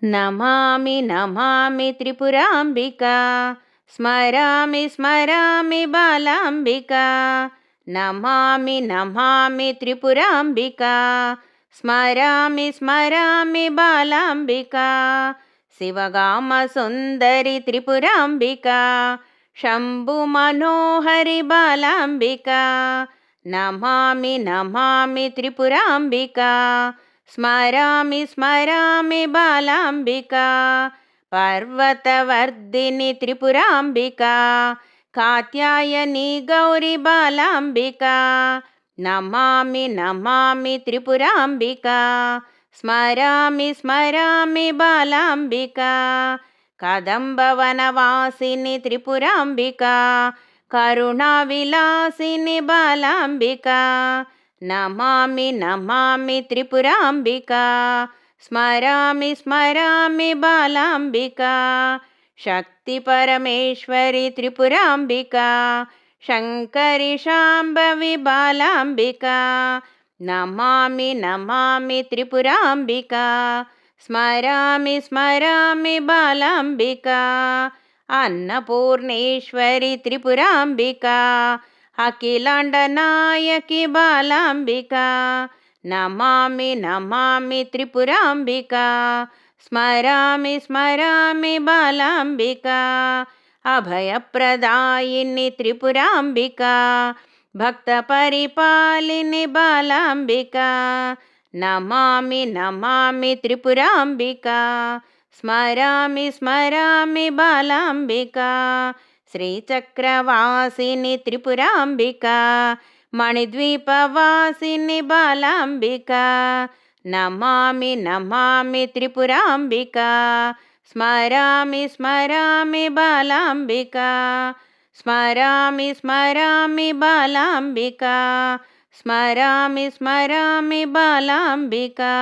నమామి నమామి త్రిపురాంబికా, స్మరామి స్మరామి బాలాంబికా. నమామి నమామి త్రిపురాంబికా, స్మరామి స్మరామి బాలాంబికా. శివగామ సుందరి త్రిపురాంబికా, శంభు మనోహరి బాలాంబికా. నమామి నమామి త్రిపురాంబికా, స్మరామి స్మరామి బాలాంబికా. పర్వతవర్ధిని త్రిపురాంబికా, కాత్యాయని గౌరి బాలాంబికా. నమామి నమామి త్రిపురాంబికా, స్మరామి స్మరామి బాలాంబికా. కదంబవనవాసిని త్రిపురాంబికా, కరుణా విలాసిని బాలాంబికా. నమామి నమామి త్రిపురాంబికా, స్మరామి స్మరామి బాలాంబికా. శక్తి పరమేశ్వరి త్రిపురాంబికా, శంకరి శాంభవి బాలాంబికా. నమామి నమామి త్రిపురాంబికా, స్మరామి స్మరామి బాలాంబికా. అన్నపూర్ణేశ్వరి త్రిపురాంబికా, అఖిలాండ నాయకి బాలాంబికా. నమామి నమామి త్రిపురాంబికా, స్మరామి స్మరామి బాలాంబికా. అభయప్రదాయిని త్రిపురాంబికా, భక్త పరిపాలిని బాలాంబికా. నమామి నమామి త్రిపురాంబికా, స్మరామి స్మరామి బాలాంబికా. శ్రీచక్రవాసిని త్రిపురాంబికా, మణిద్వీపవాసిని బాలాంబికా. నమామి నమామి త్రిపురాంబికా, స్మరామి స్మరామి బాలాంబికా. స్మరామి స్మరామి బాలాంబికా, స్మరామి స్మరామి బాలాంబికా.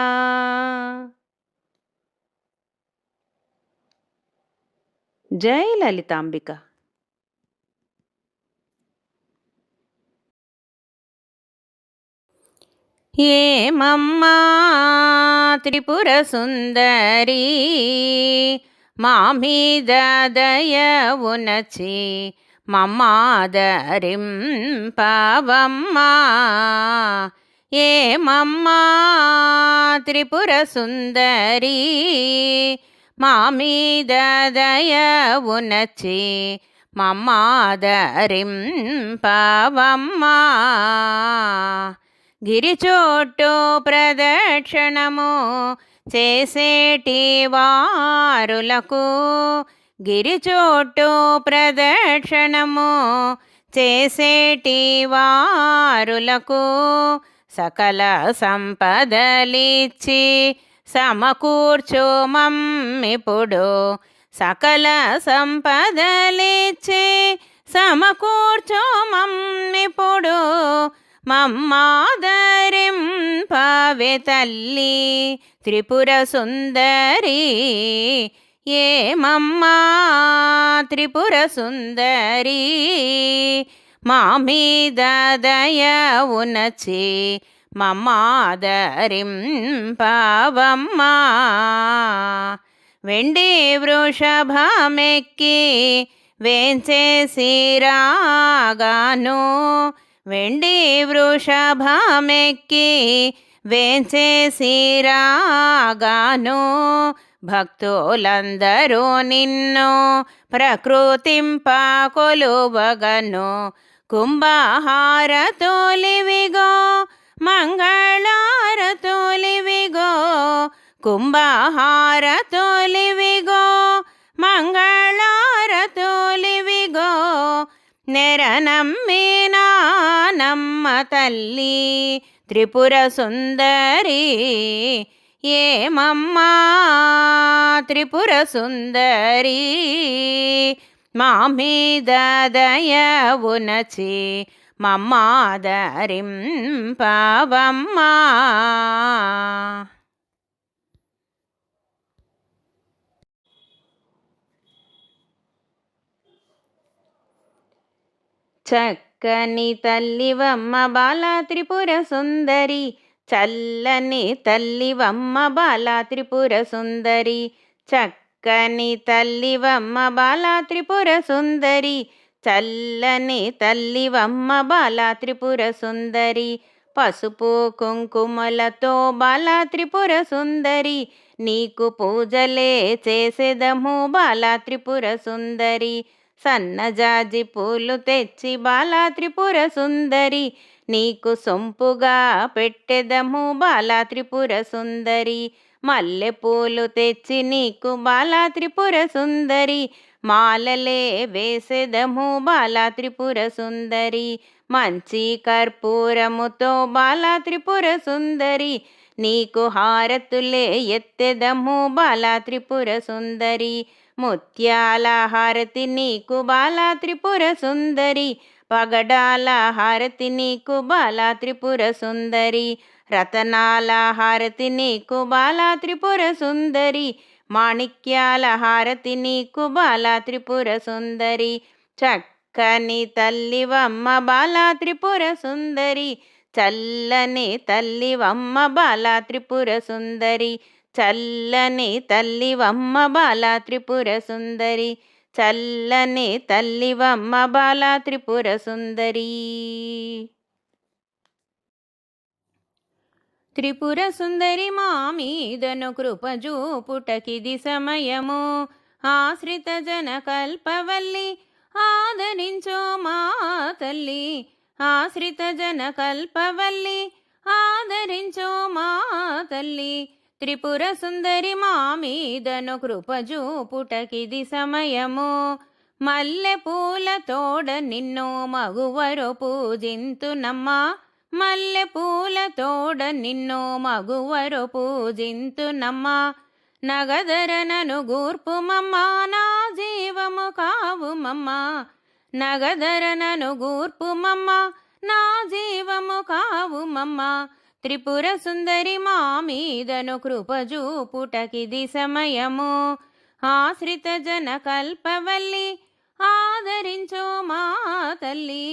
జై లలితాంబిక. ఏమమ్మా త్రిపుర సుందరి, మా మీద దయవునచి మమ్మాదరింపవమ్మా. ఏమమ్మా త్రిపుర సుందరి, మా మీద దయవునచి మమ్మాదరింపవమ్మా. గిరిచోటు ప్రదక్షిణము చేసేటి వారులకు, గిరిచోటు ప్రదక్షిణము చేసేటి వారులకు సకల సంపదలిచ్చి సమకూర్చు మమ్మిప్పుడు. సకల సంపదలిచ్చి సమకూర్చు మమ్మిప్పుడు. మమ్మాదరింపవే తల్లి త్రిపుర సుందరి. ఏమమ్మా త్రిపుర సుందరి, మా మీద దయవునచి మమ్మాదరింపవమ్మా. వెండి వృషభమెక్కి వేంచేసి రాగాను, వెండి వృషభమెక్కి వేంచేసి రాగాను. భక్తులందరూ నిన్ను ప్రకృతింప కొలువగను. కుంభహారతులివిగో మంగళారతులివిగో, కుంభహారతులివిగో మంగళారతులివిగో. నెరనమ్మినా నమ్మ తల్లి త్రిపుర సుందరి. ఏమమ్మా త్రిపుర సుందరి, మా మీద దయవునచి మమ్మాదరింపవమ్మా. చక్కని తల్లివమ్మ బాల త్రిపుర సుందరి, చల్లని తల్లివమ్మ బాల త్రిపుర సుందరి. చక్కని తల్లివమ్మ బాలా త్రిపుర సుందరి, చల్లని తల్లివమ్మ బాలా త్రిపుర సుందరి. పసుపు కుంకుమలతో బాలా త్రిపుర సుందరి, నీకు పూజలే చేసేదము బాలా త్రిపుర సుందరి. సన్నజాజి పూలు తెచ్చి బాలా త్రిపుర సుందరి, నీకు సొంపుగా పెట్టెదము బాలా త్రిపుర సుందరి. మల్లె పూలు తెచ్చి నీకు బాలా త్రిపుర సుందరి, మాలలే వేసెదము బాలా త్రిపుర సుందరి. మంచి కర్పూరముతో బాలా త్రిపుర సుందరి, నీకు హారతులే ఎత్తెదము బాలా త్రిపుర సుందరి. ముత్యాల హారతి నీకు బాలా త్రిపుర సుందరి, పగడాల హారతి నీకు బాలా త్రిపుర సుందరి. రతనాల హారతి నీకు బాలా త్రిపుర సుందరి, మాణిక్యాల హారతి నీకు బాలా త్రిపుర సుందరి. చక్కని తల్లివమ్మ బాలా త్రిపుర సుందరి, చల్లని తల్లివమ్మ బాలా త్రిపుర సుందరి. చల్లని తల్లివమ్మ బాలా త్రిపుర సుందరి, చల్లని తల్లివమ్మ బాలా త్రిపుర సుందరి. త్రిపుర సుందరి మా మీదను కృపజూపుటకిది సమయము, ఆశ్రిత జన కల్పవల్లి ఆదరించో మా తల్లి. ఆశ్రిత జన కల్పవల్లి ఆదరించో మా తల్లి. త్రిపుర సుందరి మా మీదను కృపజూపుటకిది సమయము, మల్లె పూల తోడ నిన్నో మగువరో పూజింతునమ్మా. మల్లె పూల తోడ నిన్నో మగువరో పూజింతునమ్మా. నగదరనను గూర్పుమమ్మా నా జీవము కావుమమ్మా. నగదరనను గూర్పుమమ్మా నా జీవము కావుమమ్మా. త్రిపుర సుందరి మా మీదను కృపజూపుటకిది సమయము, ఆశ్రిత జన కల్పవల్లి ఆదరించో మా తల్లి.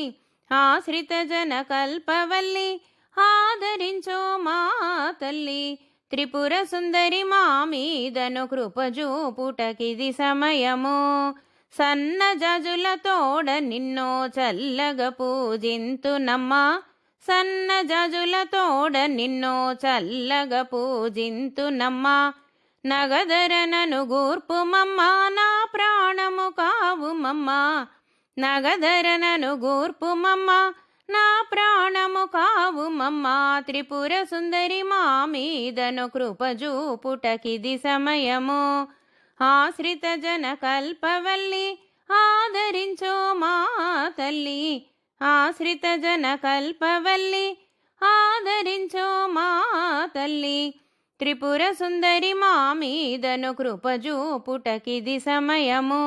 ఆశ్రిత జన కల్పవల్లి ఆదరించో మా తల్లి. త్రిపుర సుందరి మా మీదను కృపజూపుటకిది సమయము, సన్నజాజుల తోడ నిన్నో చల్లగ పూజింతునమ్మా. సన్నజాజుల తోడ నిన్నో చల్లగ పూజింతునమ్మా. నగదరనను గూర్పుమమ్మా నా ప్రాణము కావుమమ్మా. నగదరనను గూర్పుమమ్మా నా ప్రాణము కావుమమ్మా. త్రిపుర సుందరి మా మీదను కృపజూపుటకిది సమయము, ఆశ్రిత జన కల్పవల్లి ఆదరించో మా తల్లి. ఆశ్రిత జన కల్పవల్లి ఆదరించో మా తల్లి. త్రిపుర సుందరి మా మీదను కృపజూపుటకిది సమయము.